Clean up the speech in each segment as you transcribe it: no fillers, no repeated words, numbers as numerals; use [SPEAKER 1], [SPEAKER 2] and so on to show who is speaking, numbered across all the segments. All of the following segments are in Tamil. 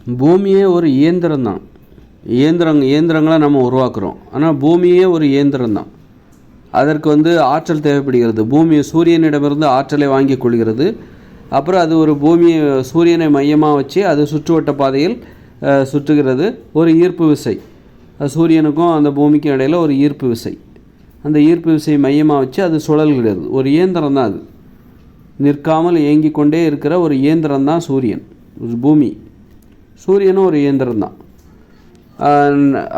[SPEAKER 1] பூமியே ஒரு இயந்திரம் தான். இயந்திரங்களை நம்ம உருவாக்குறோம். ஆனால் பூமியே ஒரு இயந்திரம் தான். அதற்கு ஆற்றல் தேவைப்படுகிறது. பூமி சூரியனிடமிருந்து ஆற்றலை வாங்கி கொள்கிறது. அப்புறம் அது ஒரு சூரியனை மையமாக வச்சு அது சுற்றுவட்ட பாதையில் சுற்றுகிறது. ஒரு ஈர்ப்பு விசை, சூரியனுக்கும் அந்த பூமிக்கும் இடையில் ஒரு ஈர்ப்பு விசை, அந்த ஈர்ப்பு விசையை மையமாக வச்சு அது சுழல்கிறது. ஒரு இயந்திரம் தான் அது. நிற்காமல் இயங்கி கொண்டே இருக்கிற ஒரு இயந்திரம் தான் சூரியன். பூமி, சூரியனும் ஒரு இயந்திரம் தான்.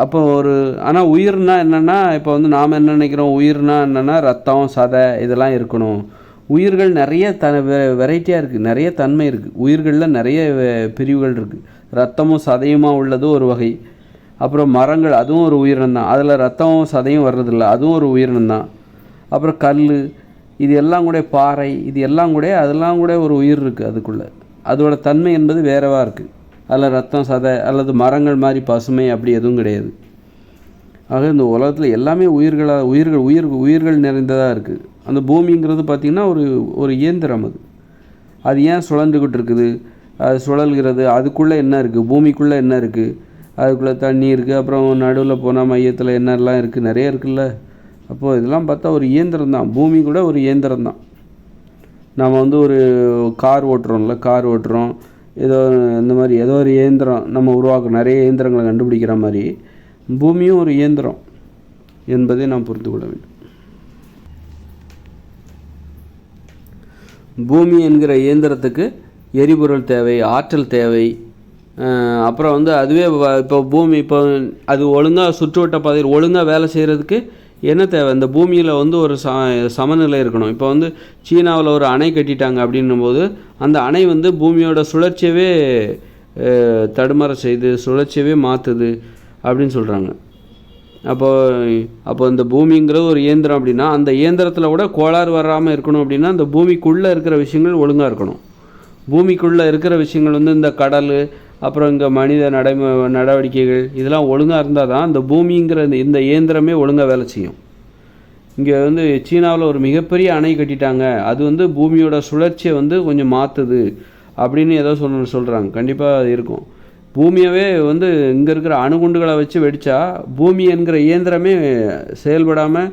[SPEAKER 1] அப்போ ஆனால் உயிர்னா என்னென்னா, இப்போ நாம் என்ன நினைக்கிறோம், உயிர்னா என்னென்னா ரத்தம், சதை இதெல்லாம் இருக்கணும். உயிர்கள் நிறைய வெரைட்டியாக இருக்குது, நிறைய தன்மை இருக்குது. உயிர்களில் நிறைய பிரிவுகள் இருக்குது. ரத்தமும் சதையுமாக உள்ளது ஒரு வகை. அப்புறம் மரங்கள், அதுவும் ஒரு உயிரினம்தான். அதில் ரத்தமும் சதையும் வர்றதில்ல, அதுவும் ஒரு உயிரினம்தான். அப்புறம் கல், இது எல்லாம் கூட பாறை, இது எல்லாம் கூட அதெல்லாம் கூட ஒரு உயிர் இருக்குது அதுக்குள்ளே. அதோட தன்மை என்பது வேறவாக இருக்குது. அதில் ரத்தம், சதை அல்லது மரங்கள் மாதிரி பசுமை அப்படி எதுவும் கிடையாது. ஆக இந்த உலகத்தில் எல்லாமே உயிர்கள் நிறைந்ததாக இருக்குது. அந்த பூமிங்கிறது பார்த்திங்கன்னா ஒரு இயந்திரம். அது ஏன் சுழந்துக்கிட்டு இருக்குது, அது சுழல்கிறது. அதுக்குள்ளே என்ன இருக்குது, பூமிக்குள்ளே என்ன இருக்குது, அதுக்குள்ளே தண்ணி இருக்குது. அப்புறம் நடுவில் போனால் மையத்தில் என்னெல்லாம் இருக்குது, நிறைய இருக்குல்ல. அப்போது இதெல்லாம் பார்த்தா ஒரு இயந்திரம் தான். பூமி கூட ஒரு இயந்திரம் தான். நாம் ஒரு கார் ஓட்டுறோம்ல, கார் ஓட்டுறோம், இந்த மாதிரி ஏதோ ஒரு இயந்திரம் நம்ம உருவாக்குறோம். நிறைய இயந்திரங்களை கண்டுபிடிக்கிற மாதிரி பூமியும் ஒரு இயந்திரம் என்பதை நாம் புரிந்து கொள்ள வேண்டும். பூமி என்கிற இயந்திரத்துக்கு எரிபொருள் தேவை, ஆற்றல் தேவை. அப்புறம் அதுவே இப்போ பூமி இப்போ அது ஒழுங்காக சுற்றுவட்ட பாதையில் ஒழுங்காக வேலை செய்கிறதுக்கு என்ன தேவை, இந்த பூமியில் ஒரு சமநிலை இருக்கணும். இப்போ சீனாவில் ஒரு அணை கட்டிட்டாங்க அப்படின்னும்போது அந்த அணை பூமியோட சுழற்சியவே தடுமாற செய்து, சுழற்சியவே மாற்றுது அப்படின்னு சொல்கிறாங்க. அப்போ இந்த பூமிங்கிறது ஒரு இயந்திரம் அப்படின்னா, அந்த இயந்திரத்தில் கூட கோளாறு வராமல் இருக்கணும் அப்படின்னா அந்த பூமிக்குள்ளே இருக்கிற விஷயங்கள் ஒழுங்காக இருக்கணும். பூமிக்குள்ளே இருக்கிற விஷயங்கள் இந்த கடல், அப்புறம் இங்கே மனித நடவடிக்கைகள் இதெல்லாம் ஒழுங்காக இருந்தால் தான் இந்த பூமிங்கிற இந்த இயந்திரமே ஒழுங்காக வேலை செய்யும். இங்கே சீனாவில் ஒரு மிகப்பெரிய அணை கட்டிட்டாங்க, அது பூமியோட சுழற்சியை கொஞ்சம் மாற்றுது அப்படின்னு ஏதோ சொல்கிறாங்க. கண்டிப்பாக அது இருக்கும். பூமியவே இங்கே இருக்கிற அணுகுண்டுகளை வச்சு வெடித்தா பூமி என்கிற இயந்திரமே செயல்படாமல்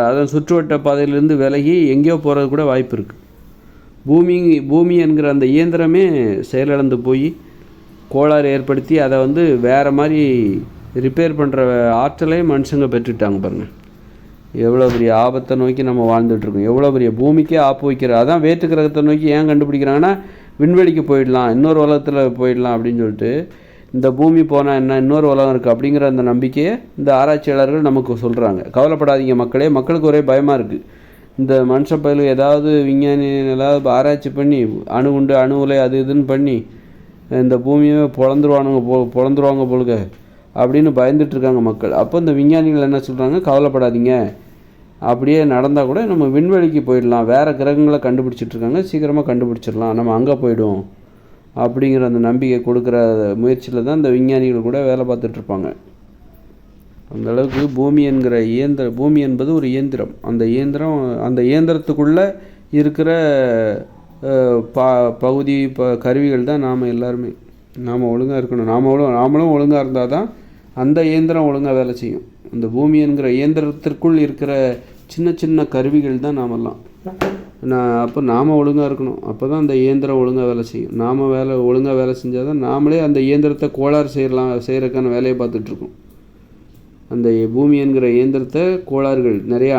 [SPEAKER 1] அதன் சுற்றுவட்ட பாதையிலேருந்து விலகி எங்கேயோ போகிறது கூட வாய்ப்பு இருக்குது. பூமி என்கிற அந்த இயந்திரமே செயலிழந்து போய் கோளாறு ஏற்படுத்தி அதை வேறு மாதிரி ரிப்பேர் பண்ணுற ஆற்றலை மனுஷங்க பெற்றுட்டாங்க. பாருங்கள், எவ்வளோ பெரிய ஆபத்தை நோக்கி நம்ம வாழ்ந்துட்டுருக்கோம். எவ்வளோ பெரிய பூமிக்கே ஆப்பு வைக்கிற. அதான் வேற்று கிரகத்தை நோக்கி ஏன் கண்டுபிடிக்கிறாங்கன்னா, விண்வெளிக்கு போயிடலாம், இன்னொரு உலகத்தில் போயிடலாம் அப்படின்னு சொல்லிட்டு. இந்த பூமி போனால் என்ன, இன்னொரு உலகம் இருக்குது அப்படிங்கிற அந்த நம்பிக்கையை இந்த ஆராய்ச்சியாளர்கள் நமக்கு சொல்கிறாங்க. கவலைப்படாதீங்க மக்களே, மக்களுக்கு ஒரே பயமாக இருக்குது. இந்த மனுஷ பயிலும் ஏதாவது விஞ்ஞானி ஏதாவது ஆராய்ச்சி பண்ணி அணு உலை அது இதுன்னு பண்ணி இந்த பூமியை பொழந்துருவாங்க போலுங்க அப்படின்னு பயந்துட்டுருக்காங்க மக்கள். அப்போ இந்த விஞ்ஞானிகள் என்ன சொல்கிறாங்க, கவலைப்படாதீங்க, அப்படியே நடந்தால் கூட நம்ம விண்வெளிக்கு போயிடலாம், வேறு கிரகங்களை கண்டுபிடிச்சிட்ருக்காங்க, சீக்கிரமாக கண்டுபிடிச்சிடலாம், நம்ம அங்கே போய்டும் அப்படிங்கிற அந்த நம்பிக்கை கொடுக்குற முயற்சியில் தான் இந்த விஞ்ஞானிகள் கூட வேலை பார்த்துட்ருப்பாங்க. அந்தளவுக்கு பூமி என்பது ஒரு இயந்திரம். அந்த இயந்திரத்துக்குள்ளே இருக்கிற பகுதி கருவிகள் தான் நாம் எல்லாருமே. நாம் ஒழுங்காக இருக்கணும். நாமளும் ஒழுங்காக இருந்தால் தான் அந்த இயந்திரம் ஒழுங்காக வேலை செய்யும். அந்த பூமி என்கிற இயந்திரத்திற்குள் இருக்கிற சின்ன சின்ன கருவிகள் தான் நாமெல்லாம். அப்போ நாம் ஒழுங்காக இருக்கணும். அப்போ தான் அந்த இயந்திரம் ஒழுங்காக வேலை செய்யும். நாம் ஒழுங்காக வேலை செஞ்சால் தான் நாமளே அந்த இயந்திரத்தை கோளாறு செய்கிறதுக்கான வேலையை பார்த்துட்ருக்கோம். அந்த பூமி என்கிற இயந்திரத்தை கோளாறுகள் நிறைய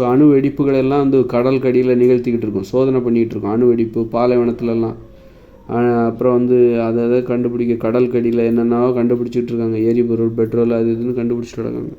[SPEAKER 1] அணு வெடிப்புகள் எல்லாம் கடல் கடியில் நிகழ்த்திக்கிட்டு இருக்கோம், சோதனை பண்ணிகிட்டு இருக்கோம். அணு வெடிப்பு பாலைவனத்துலலாம். அப்புறம் அதை கண்டுபிடிக்க கடல் கடியில் என்னென்னவோ கண்டுபிடிச்சிட்டு இருக்காங்க. எரிபொருள், பெட்ரோல் அது இதுன்னு கண்டுபிடிச்சிட்டு இருக்காங்க.